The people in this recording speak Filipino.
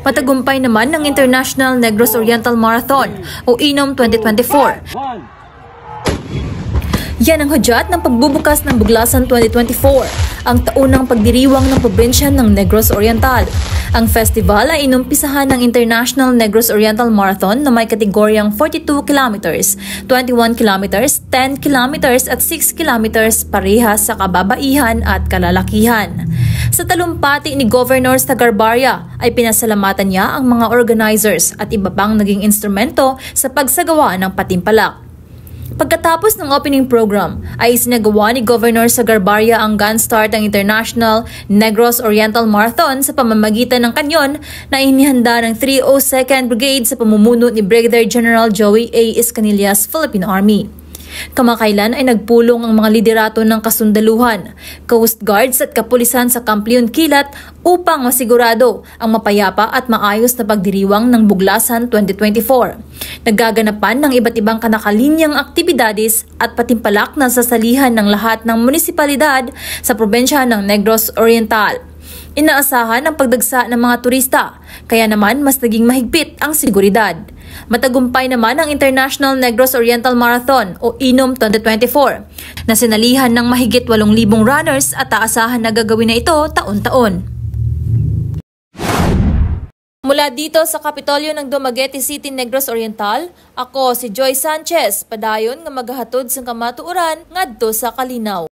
Matagumpay naman ng International Negros Oriental Marathon o INOM 2024. Yan ang hudyat ng pagbubukas ng Buglasan 2024, ang taunang pagdiriwang ng probinsya ng Negros Oriental. Ang festival ay inumpisahan ng International Negros Oriental Marathon na may kategoryang 42 kilometers, 21 kilometers, 10 kilometers at 6 kilometers parehas sa kababaihan at kalalakihan. Sa talumpati ni Governor Sagabarya ay pinasalamatan niya ang mga organizers at iba pang naging instrumento sa pagsagawa ng patimpalak. Pagkatapos ng opening program ay isinagawa ni Governor Sagabarya ang gun start ng International Negros Oriental Marathon sa pamamagitan ng kanyon na inihanda ng 302nd Brigade sa pamumuno ni Brigadier General Joey A. Escamillas, Philippine Army. Kamakailan ay nagpulong ang mga liderato ng kasundaluhan, Coast Guards at kapulisan sa Camp Leon Kilat upang masigurado ang mapayapa at maayos na pagdiriwang ng Buglasan 2024. Naggaganapan ng iba't ibang kanakalinyang aktibidades at patimpalak na sasalihan ng lahat ng munisipalidad sa probensya ng Negros Oriental. Inaasahan ang pagdagsa ng mga turista, kaya naman mas naging mahigpit ang seguridad. Matagumpay naman ang International Negros Oriental Marathon o INOM 2024 na sinalihan ng mahigit 8,000 runners at aasahan na gagawin na ito taon-taon. Mula dito sa Kapitolyo ng Dumaguete City, Negros Oriental, ako si Joy Sanchez, padayon nga maghahatod sa kamatuoran ngadto sa Kalinaw.